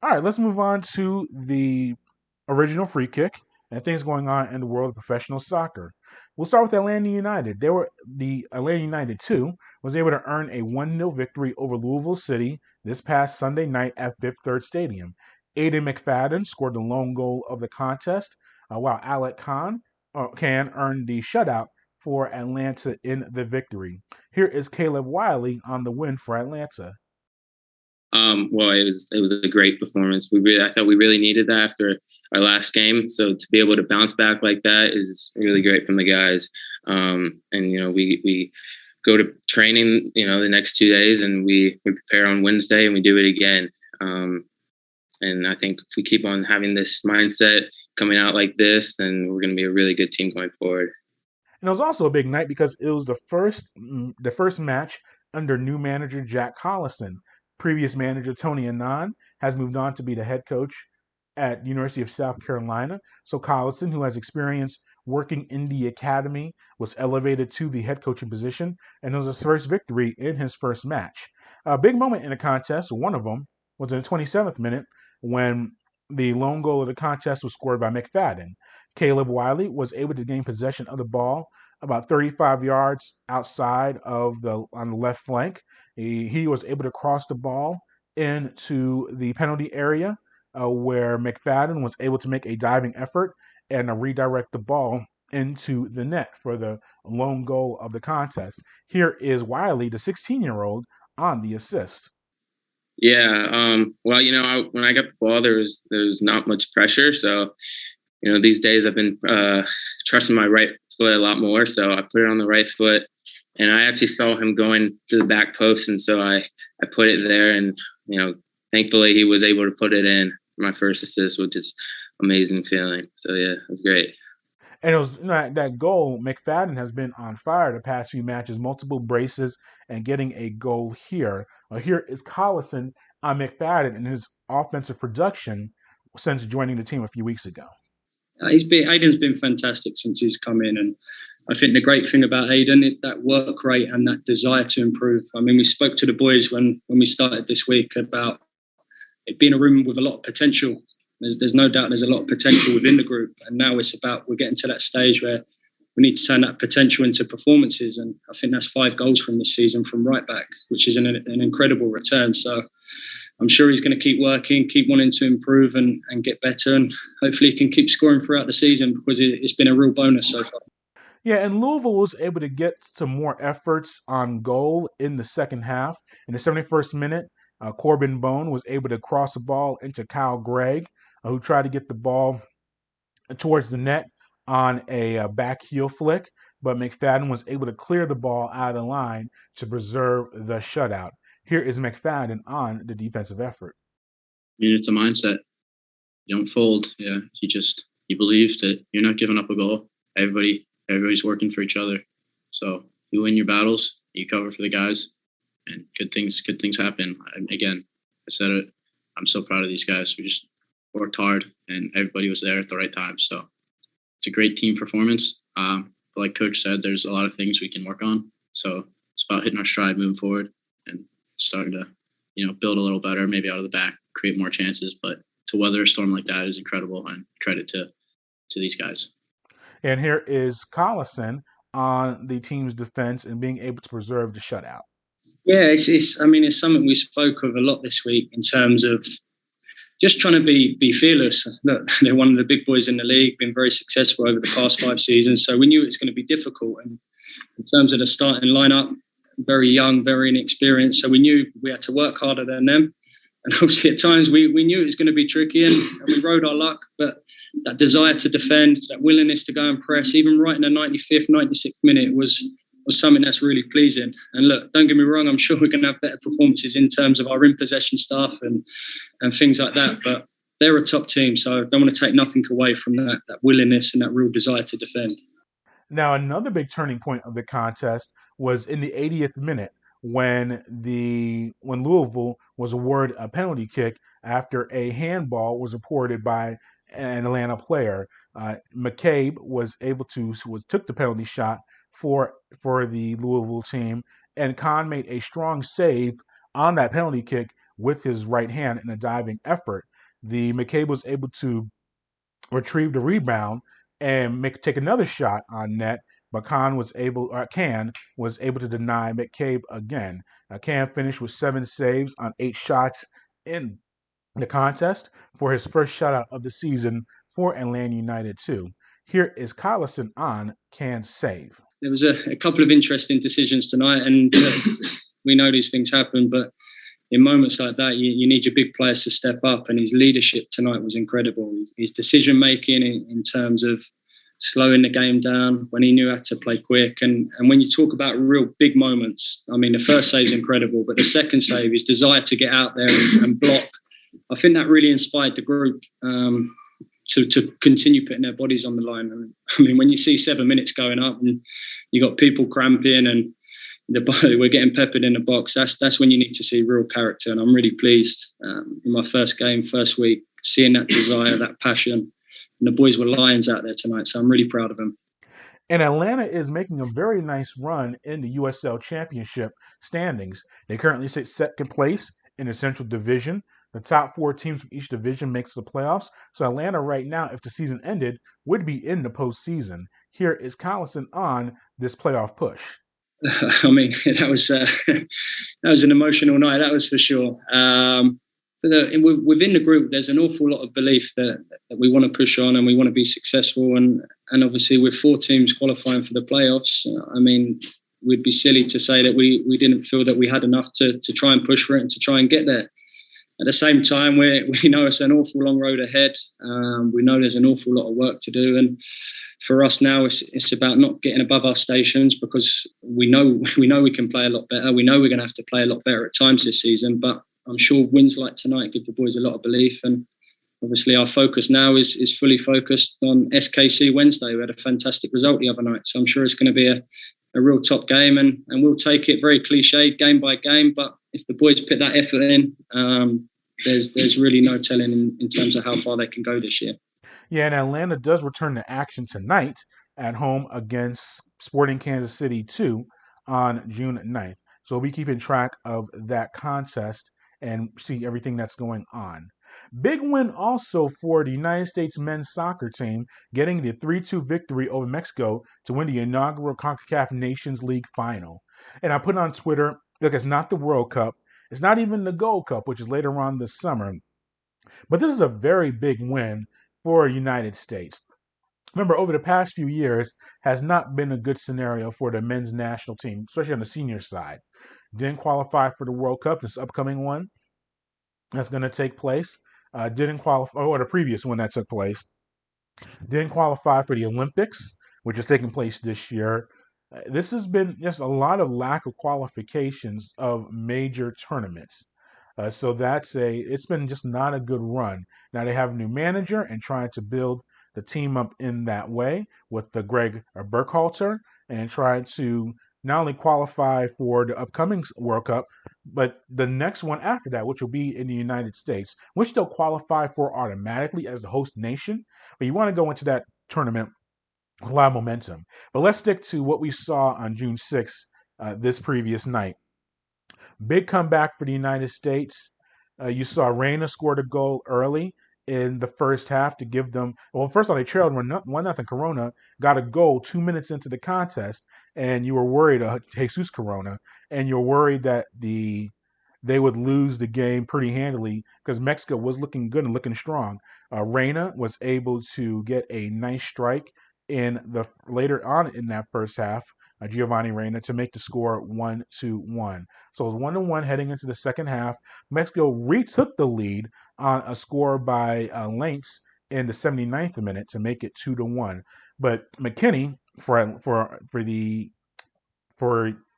All right, let's move on to the original free kick and things going on in the world of professional soccer. We'll start with Atlanta United. The Atlanta United 2 was able to earn a 1-0 victory over Louisville City this past Sunday night at Fifth Third Stadium. Aiden McFadden scored the lone goal of the contest, while Alec Khan earned the shutout for Atlanta in the victory. Here is Caleb Wiley on the win for Atlanta. Well, it was a great performance. I thought we really needed that after our last game. So to be able to bounce back like that is really great from the guys. And we go to training, the next 2 days, and we prepare on Wednesday, and we do it again. And I think if we keep on having this mindset coming out like this, then we're going to be a really good team going forward. And it was also a big night because it was the first match under new manager Jack Collison. Previous manager Tony Annan has moved on to be the head coach at University of South Carolina. So Collison, who has experience working in the academy, was elevated to the head coaching position, and it was his first victory in his first match. A big moment in the contest, one of them, was in the 27th minute when the lone goal of the contest was scored by McFadden. Caleb Wiley was able to gain possession of the ball about 35 yards outside of on the left flank. He was able to cross the ball into the penalty area where McFadden was able to make a diving effort and redirect the ball into the net for the lone goal of the contest. Here is Wiley, the 16-year-old, on the assist. Yeah. Well, when I got the ball, there was not much pressure. So, these days I've been trusting my right foot a lot more. So I put it on the right foot, and I actually saw him going to the back post, and so I put it there, and thankfully he was able to put it in my first assist, which is amazing feeling. So yeah, it was great. And it was that goal. McFadden has been on fire the past few matches, multiple braces, and getting a goal here. Here is Collison on McFadden and his offensive production since joining the team a few weeks ago. Aiden's been fantastic since he's come in, and I think the great thing about Aiden is that work rate and that desire to improve. I mean, we spoke to the boys when we started this week about it being a room with a lot of potential. There's no doubt there's a lot of potential within the group, and now it's about we're getting to that stage where we need to turn that potential into performances, and I think that's 5 goals from this season from right back, which is an incredible return. So I'm sure he's going to keep working, keep wanting to improve and get better, and hopefully he can keep scoring throughout the season because it's been a real bonus so far. Yeah, and Louisville was able to get some more efforts on goal in the second half. In the 71st minute, Corbin Bone was able to cross the ball into Kyle Gregg, who tried to get the ball towards the net on a back heel flick, but McFadden was able to clear the ball out of the line to preserve the shutout. Here is McFadden on the defensive effort. I mean, it's a mindset. You don't fold. Yeah, you believe that you're not giving up a goal. Everybody's working for each other. So you win your battles, you cover for the guys, and good things happen. Again, I said it. I'm so proud of these guys. We just worked hard, and everybody was there at the right time. So it's a great team performance. But like Coach said, there's a lot of things we can work on. So it's about hitting our stride, moving forward, and starting to, build a little better, maybe out of the back, create more chances. But to weather a storm like that is incredible, and credit to these guys. And here is Collison on the team's defense and being able to preserve the shutout. Yeah, it's something we spoke of a lot this week in terms of just trying to be fearless. Look, they're one of the big boys in the league, been very successful over the past 5 seasons. So we knew it was going to be difficult. And in terms of the starting lineup, very young, very inexperienced. So we knew we had to work harder than them. And obviously at times we knew it was going to be tricky and we rode our luck. But that desire to defend, that willingness to go and press, even right in the 95th, 96th minute was something that's really pleasing. And look, don't get me wrong, I'm sure we're going to have better performances in terms of our in-possession stuff and things like that. But they're a top team, so I don't want to take nothing away from that willingness and that real desire to defend. Now, another big turning point of the contest was in the 80th minute when Louisville was awarded a penalty kick after a handball was reported by an Atlanta player. McCabe took the penalty shot for the Louisville team, and Khan made a strong save on that penalty kick, with his right hand in a diving effort. The McCabe was able to retrieve the rebound and take another shot on net, but Can was able to deny McCabe again. Can finished with 7 saves on 8 shots in the contest for his first shutout of the season for Atlanta United 2. Here is Collison on Can's save. There was a couple of interesting decisions tonight, and we know these things happen, but in moments like that, you need your big players to step up, and his leadership tonight was incredible. His decision-making in terms of slowing the game down when he knew how to play quick. And when you talk about real big moments, I mean, the first save is incredible, but the second save, his desire to get out there and block, I think that really inspired the group to continue putting their bodies on the line. I mean, when you see 7 minutes going up and you got people cramping and we're getting peppered in the box, that's when you need to see real character. And I'm really pleased in my first game, first week, seeing that desire, that passion. And the boys were lions out there tonight, so I'm really proud of them. And Atlanta is making a very nice run in the USL Championship standings. They currently sit second place in the Central Division. The top 4 teams from each division makes the playoffs. So Atlanta right now, if the season ended, would be in the postseason. Here is Collison on this playoff push. I mean, that was an emotional night, that was for sure. Within the group, there's an awful lot of belief that we want to push on and we want to be successful. And obviously, with 4 teams qualifying for the playoffs, I mean, we'd be silly to say that we didn't feel that we had enough to try and push for it and to try and get there. At the same time, we know it's an awful long road ahead. We know there's an awful lot of work to do. And for us now, it's about not getting above our stations, because we know we can play a lot better. We know we're going to have to play a lot better at times this season. But I'm sure wins like tonight give the boys a lot of belief. And obviously our focus now is fully focused on SKC Wednesday. We had a fantastic result the other night. So I'm sure it's going to be a real top game, and we'll take it very cliched game by game. But if the boys put that effort in, there's really no telling in terms of how far they can go this year. Yeah, and Atlanta does return to action tonight at home against Sporting Kansas City 2 on June 9th. So we'll be keeping track of that contest and see everything that's going on. Big win also for the United States men's soccer team, getting the 3-2 victory over Mexico to win the inaugural CONCACAF Nations League final. And I put on Twitter, look, it's not the World Cup. It's not even the Gold Cup, which is later on this summer. But this is a very big win for the United States. Remember, over the past few years has not been a good scenario for the men's national team, especially on the senior side. Didn't qualify for the World Cup, this upcoming one that's going to take place. Didn't qualify, or the previous one that took place. Didn't qualify for the Olympics, which is taking place this year. This has been just a lot of lack of qualifications of major tournaments. So it's been just not a good run. Now they have a new manager and trying to build the team up in that way with the Greg Burkhalter and trying to not only qualify for the upcoming World Cup, but the next one after that, which will be in the United States, which they'll qualify for automatically as the host nation. But you want to go into that tournament with a lot of momentum. But let's stick to what we saw on June 6th, this previous night. Big comeback for the United States. You saw Reina scored a goal early in the first half to give them, well, first of all, they trailed 1-0. Corona got a goal 2 minutes into the contest, and you were worried, Jesus Corona, and you're worried that they would lose the game pretty handily because Mexico was looking good and looking strong. Reina was able to get a nice strike later on in that first half, Giovanni Reina, to make the score 1-1. So it was 1-1 heading into the second half. Mexico retook the lead on a score by Lynx in the 79th minute to make it 2-1. But McKinney for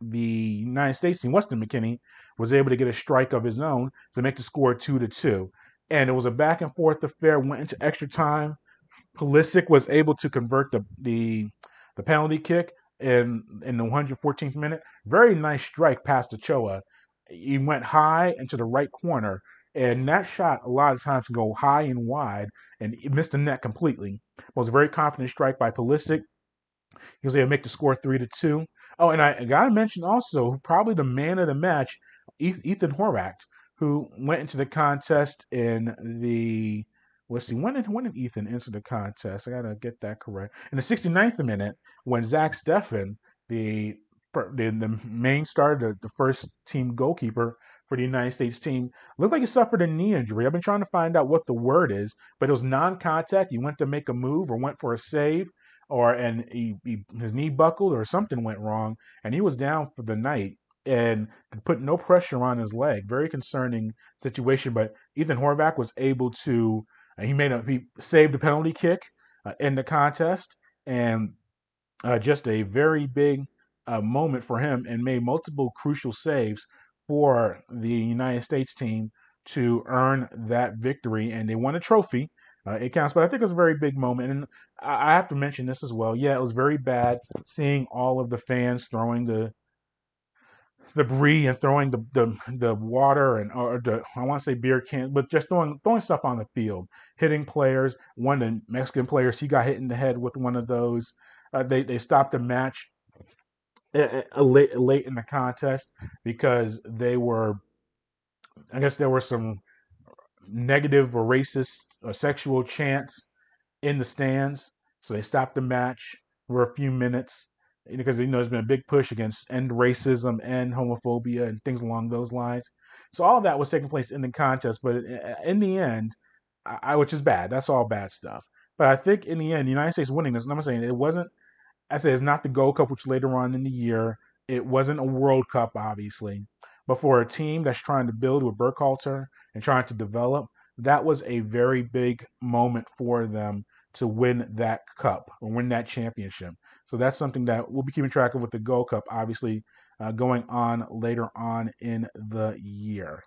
the United States team, Weston McKinney, was able to get a strike of his own to make the score 2-2. And it was a back and forth affair, went into extra time. Pulisic was able to convert the penalty kick in the 114th minute. Very nice strike past Ochoa. He went high into the right corner, and that shot a lot of times can go high and wide, and he missed the net completely. It was a very confident strike by Pulisic. He was able to make the score 3-2. Oh, and I got to mention also, probably the man of the match, Ethan Horvath. who went into the contest in the let's see, when did Ethan enter the contest? I gotta get that correct. In the 69th minute, when Zach Steffen, the main starter, the first team goalkeeper for the United States team, looked like he suffered a knee injury. I've been trying to find out what the word is, but it was non-contact. He went to make a move or went for a save, and his knee buckled or something went wrong, and he was down for the night and put no pressure on his leg. Very concerning situation. But Ethan Horvath was able to. He saved a penalty kick in the contest, and just a very big moment for him, and made multiple crucial saves for the United States team to earn that victory, and they won a trophy. It counts, but I think it was a very big moment, and I have to mention this as well. Yeah, it was very bad seeing all of the fans throwing the debris and throwing the water and or the I want to say beer cans, but just throwing stuff on the field, hitting players. One of the Mexican players, he got hit in the head with one of those. They stopped the match late in the contest because I guess there were some negative or racist or sexual chants in the stands, so they stopped the match for a few minutes because there's been a big push against end racism and homophobia and things along those lines. So all of that was taking place in the contest, but in the end, which is bad. That's all bad stuff. But I think in the end, the United States winning this. And I'm saying it wasn't. I say it's not the Gold Cup, which later on in the year it wasn't a World Cup, obviously. But for a team that's trying to build with Burkhalter and trying to develop, that was a very big moment for them to win that cup or win that championship. So that's something that we'll be keeping track of with the Gold Cup, obviously, going on later on in the year.